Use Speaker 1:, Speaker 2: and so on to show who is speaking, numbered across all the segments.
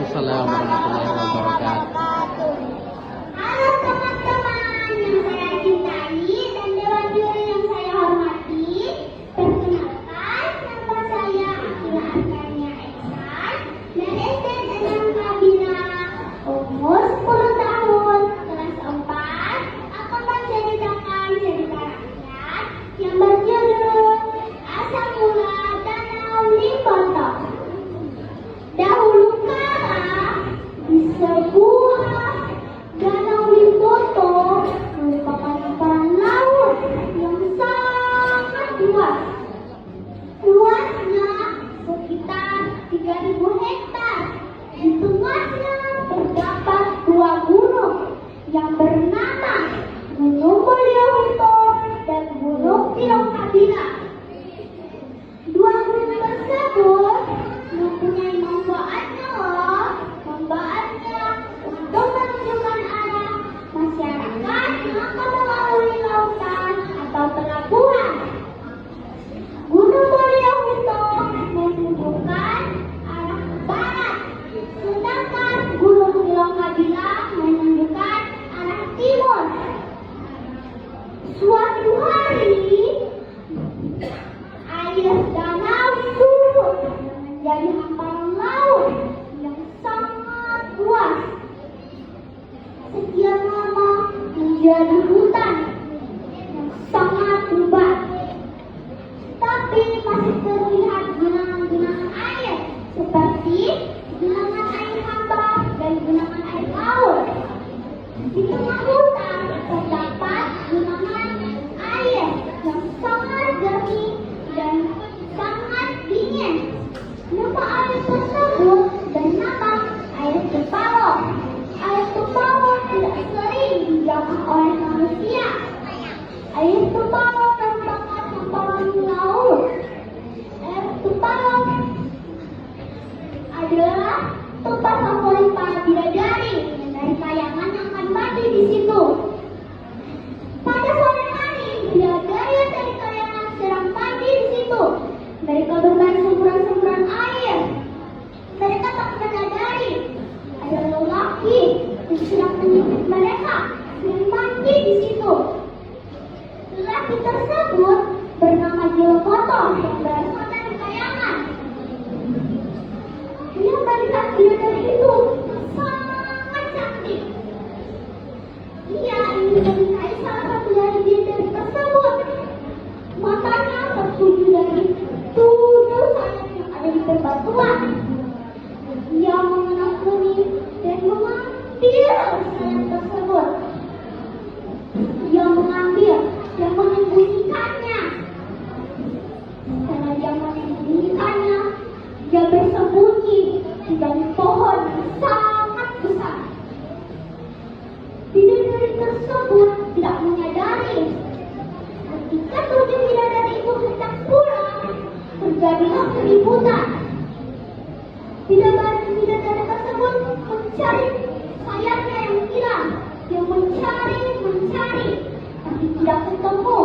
Speaker 1: Waalaikumsalam warahmatullahi wabarakatuh.
Speaker 2: Halo teman-teman yang saya cintai dan dewan juri yang saya hormati. Perkenalkan, nama saya Akila Arkania Eksan dari SD Danang Kabina, umur 10 tahun, kelas 4, akan menceritakan cerita rakyat yang berjudul Asal Mula Danau Limboto. Dahulu kala di sebuah Danau Limboto merupakan hamparan laut yang sangat luas. Luasnya sekitar 3.000 hektar. Di tengahnya terdapat dua gunung yang bernama Gunung Mulyohuto dan Gunung Tirongkabila. Dua gunung tersebut mempunyai manfaatnya untuk menunjukkan arah masyarakat yang akan melalui lautan atau pelabuhan. Gunung Mulyohuto menunjukkan arah ke barat, sedangkan Gunung Tirongkabila menunjukkan arah timur. Suatu hari, air danau surut menjadi hamparan laut yang sangat luas. Sekian lama menjadi hutan yang sangat lebat. Tapi masih terlihat genangan-genangan air seperti genangan air hamba dan genangan air laut. Di tengah hutan terdapat genangan air yang sangat jernih dan sangat dingin. Nama air tersebut bernama air Tepalo. Air Tepalo tidak sering dijamah oleh manusia. Air Tepalo merupakan hamparan laut. Air Tepalo adalah tempat favorit para bidadari dari kayangan yang akan mandi di situ. Pada sore hari, bidadari dari kayangan sedang mandi di situ. Mereka bermain semburan-semburan air. Mereka tak menyadari ada lelaki yang sedang mengikuti mereka dan mandi di situ. Lelaki tersebut bernama Jilomoto yang berasal dari kayangan. Dia melihat bidadari itu sangat cantik. Dia ingin menikahi salah satu dari bidadari tersebut. Matanya tertuju dari 7 sayap yang ada di bebatuan. Dia menekuni dan mengambil sayap tersebut. Dia mengambil dan menyembunyikannya. Karena dia menyembunyikannya, dia bersembunyi di balik pohon yang sangat besar. Bidadari tersebut tidak menyadari. Ketika 7 bidadari itu hendak pulang, terjadilah keributan. Bidadari tersebut mencari sayapnya yang hilang. Dia mencari, tapi tidak ketemu.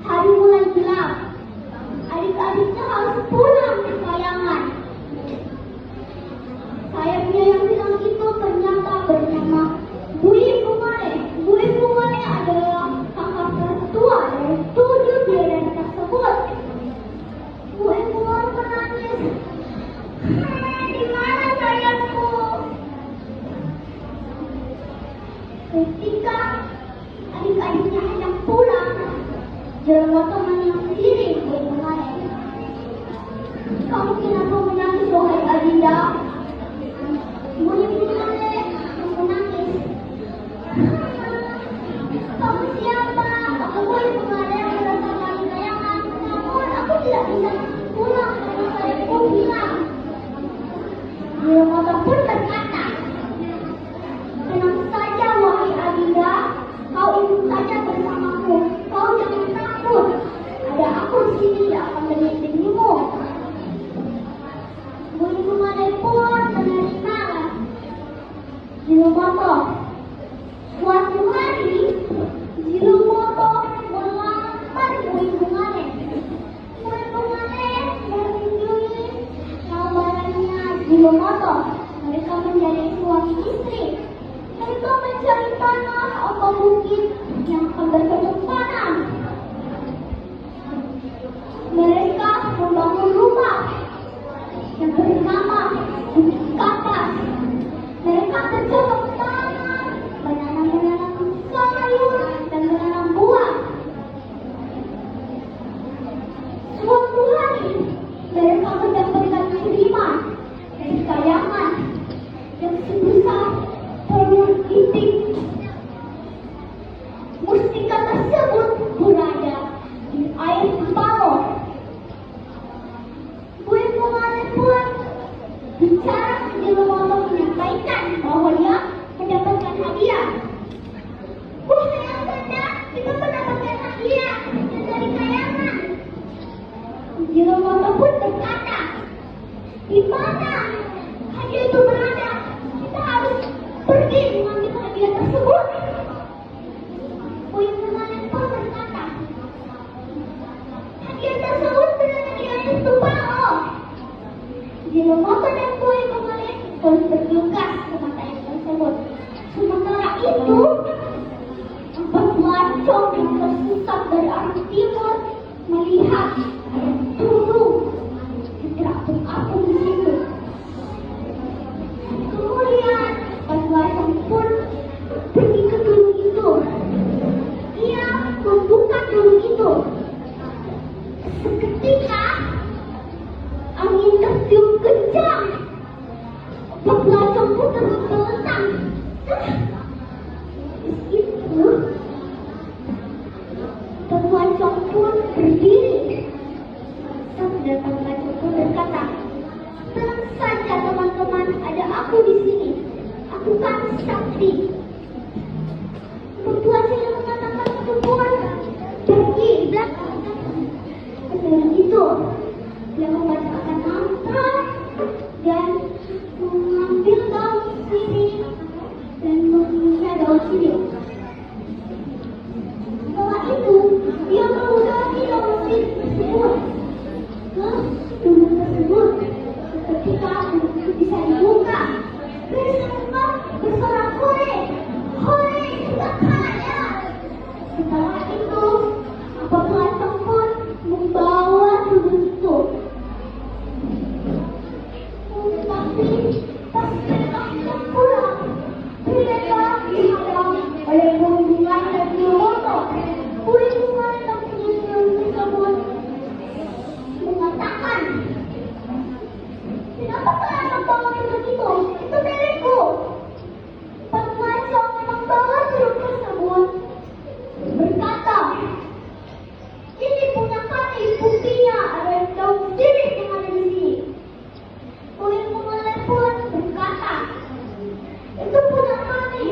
Speaker 2: Hari mulai gelap. Adik-adiknya harus pulang ke kayangan. Sayapnya yang hilang itu ternyata bernama Bui Bungale. Bui Bungale adalah kakak tertua dari 7 bidadari tersebut. Bui Bungale menangis. Di mana sayapku? Ketika adik-adiknya hendak pulang, Jilomoto menangis diri Bui Bungale. Kamu kenapa menangis, wahai Adinda? Bui Bungale menangis. Kamu siapa? Aku Bui Bungale yang berasal dari kayangan. Namun aku tidak bisa pulang karena sayapku hilang. Jilomoto pun berkata, tenang saja wahai Adinda, kau ikut saja bersamaku. Kau jangan takut. Ada aku di sini yang akan melindungimu. Bui Bungale pun menerima Jilomoto. Suatu hari, Jilomoto melamar Bui Bungale. Bui Bungale mengunjungi kawanannya Jilomoto. Mereka membangun rumah yang bernama Bukit Kapas. Mereka bercocok tanam, menanam sayur dan menanam buah. Suatu hari mereka mendapatkan kiriman dari kayangan yang sebesar telur itik. Mustika tersebut berada di air Empalo. Buih Pengalih pun bicara di Lomoto menyampaikan bahwa dia mendapatkan hadiah. Wahai yang cerdas, kita mendapatkan hadiah dari kayangan. Jiromoto pun berkata, di mana hadiah itu berada? Kita harus pergi mengambil hadiah tersebut. Buih Pengalih pun berkata, hadiah tersebut berada di air Tupao. Jiromoto dan Buih Pengalih pun bergegas ke mata air tersebut. Sementara itu, empat pelancong yang tersesat dari arah timur melihat turun apung di situ. Kemudian pelancong pun pergi ke teluk itu. Ia membuka teluk itu. Seketika angin tertiup kencang. Pelancong pun terlentang. Itu pelancong pun berdiri. Dan pelancong pun berkata, tenang saja teman-teman, ada aku di sini. Aku kan sakti. Pelancong yang mengatakan itu pun pergi belakang. Setelah itu, dia membacakan mantra dan mengambil daun sirih dan mengingat daun sirih. Setelah itu, dia mengudangi daun sirih tersebut ke tubuh tersebut. Ketika tubuh itu bisa dibuka, semua bersorak hore, hore sudah kaya. Setelah itu, pelancong pun membawa tubuh itu. Tapi pas mereka pulang, mereka dihadang oleh kunjungan dari Jiromoto. Kunjungan yang tersebut mengatakan, kenapa kalian membawa truk itu? Itu milikku. Pelancong yang membawa truk tersebut berkata, ini punya kami, buktinya ada daun sirih yang ada di sini. Buih Pengalih pun berkata, itu punya kami.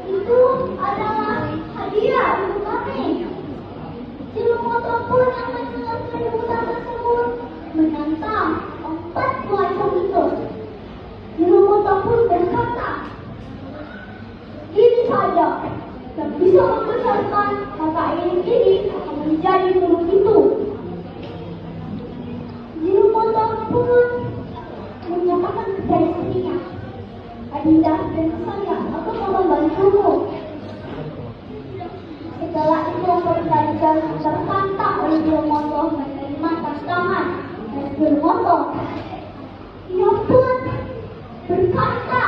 Speaker 2: Itu adalah hadiah untuk kami. Jiromoto pun yang menjelaskan hutan tersebut menantang empat pelancong itu. Jiromoto pun berkata, ini saja yang bisa membesarkan mata air ini akan menjadi teluk itu. Jiromoto pun menyatakan kepada istrinya, Adinda dan saya akan membantumu. Setelah itu pelancong tertantang oleh Jiromoto menerima tantangan dan Jiromoto. Ia pun berkata,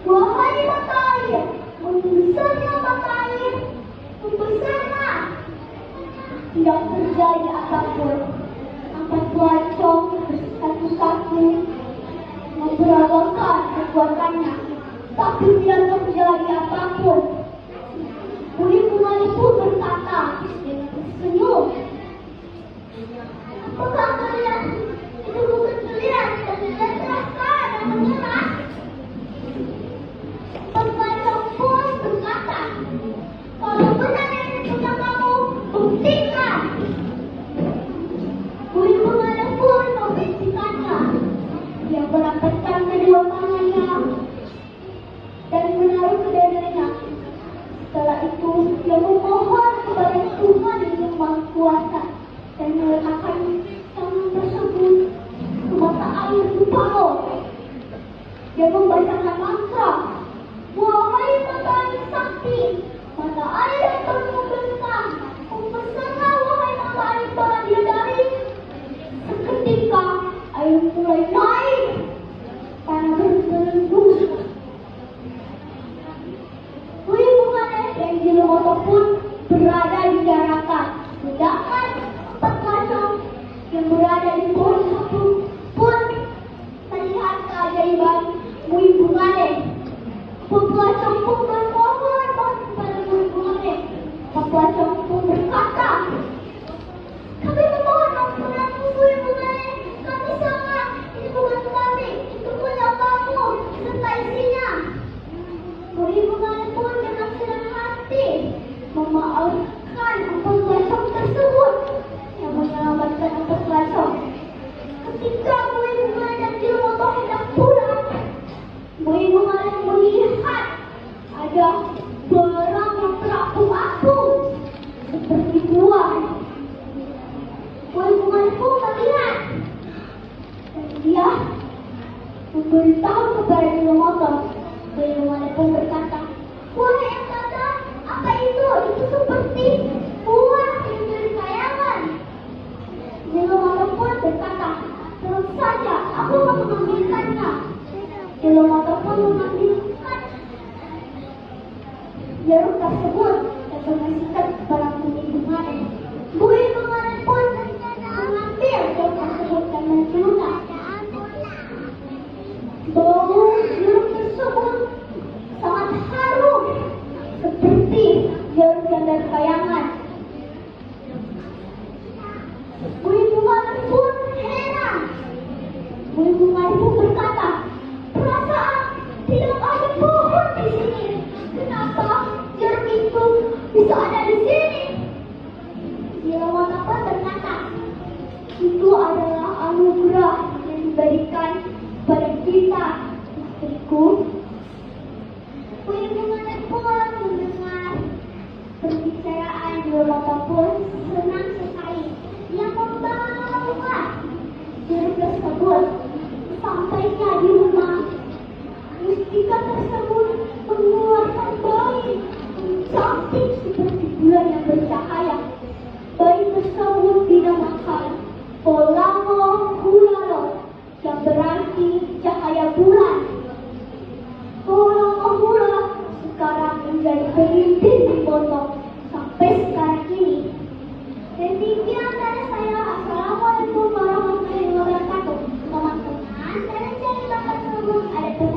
Speaker 2: wahai mata air, membesarnya mata air, membesarlah. Tidak terjadi apapun. Empat pelancong satu-satu memperagakan kekuatannya, tapi tidak terjadi apapun. Buih Pengalih pun berkata dengan tersenyum, apakah kalian itu bukan kalian dan tidak terasa dan menyerah? Pelancong pun berkata, kalau benar ini punya kamu, buktikan. Buih Pengalih pun membuktikannya. Dia merapatkan kedua tangannya dan menaruh ke dadanya. Setelah itu, dia memohon kepada Tuhan yang Maha Kuasa dan meletakkan tangan tersebut ke mata air Tupao. Dia membacakan mantra, wahai mata air sakti, mata air yang penuh bentang, membesarlah wahai beritahu kepada Yamamoto. Yamamoto pun berkata, "Wahai yang kata, apa itu? Itu seperti buah yang dari kayangan." Yamamoto pun berkata, "Terus saja, aku akan mengambilkannya." Yamamoto pun mengambilkan jeruk tersebut dan mengisikan barang kuning bunga. Buih bunga pun mengambil jeruk tersebut dan menciumnya. Bau jeruk tersebut sangat harum seperti jeruk yang dari kayangan. Buih bunga pun heran. Buih bunga pun berkata, "Perasaan tidak ada pohon di sini. Kenapa jeruk itu bisa ada di sini?" Yamamoto pun berkata, "Itu adalah anugerah yang diberikan pada kita, istriku." Buih bunga pun mendengar perbicaraan Yamamoto pun senang sekali. Ia membawa jeruk tersebut sampainya di rumah. Mustika tersebut mengeluarkan bayi cantik seperti bulan yang bercahaya. Bayi tersebut dinamakan Polamo Hulalo, yang berarti cahaya bulan. Polamo Hulalo sekarang menjadi pemimpin di Boto sampai sekarang ini. Demikian dari saya. Assalamualaikum warahmatullahi wabarakatuh. Teman-teman, saya cari bakat tersebut ada pesan